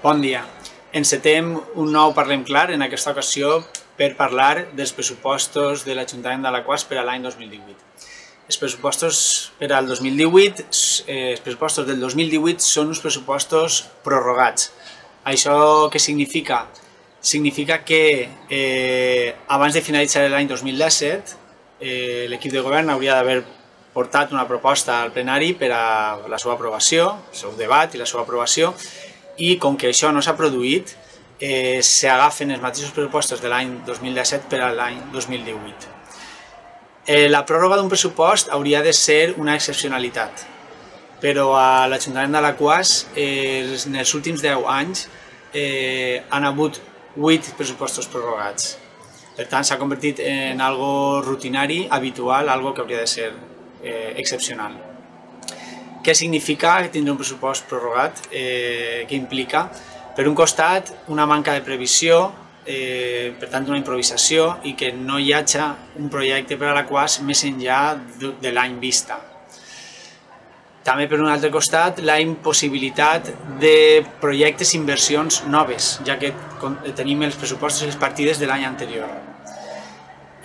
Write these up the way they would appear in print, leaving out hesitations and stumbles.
Bon dia. Encetem un nou Parlem Clar, en aquesta ocasió per parlar dels pressupostos de l'Ajuntament d'Alaquàs per a l'any 2018. Els pressupostos per al 2018, els pressupostos del 2018 són uns pressupostos prorrogats. Això què significa? Significa que abans de finalitzar l'any 2017 l'equip de govern hauria d'haver portat una proposta al plenari per a la seva aprovació, el seu debat i la seva aprovació, i com que això no s'ha produït, s'agafen els mateixos pressupostos de l'any 2017 per a l'any 2018. La pròrroga d'un pressupost hauria de ser una excepcionalitat, però a l'Ajuntament d'Alaquàs en els últims 10 anys han hagut 8 pressupostos prorrogats. Per tant, s'ha convertit en algo rutinari, habitual, algo que hauria de ser excepcional. Què significa tindre un pressupost prorrogat? Què implica? Per un costat, una manca de previsió, per tant una improvisació, i que no hi hagi un projecte per a Alaquàs més enllà de l'any vista. També per un altre costat, la impossibilitat de projectes i inversions noves, ja que tenim els pressupostos i les partides de l'any anterior.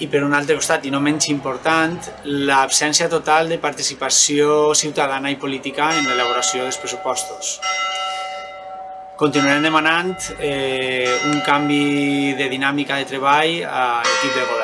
I per un altre costat, i no menys important, l'absència total de participació ciutadana i política en l'elaboració dels pressupostos. Continuarem demanant un canvi de dinàmica de treball a l'equip de govern.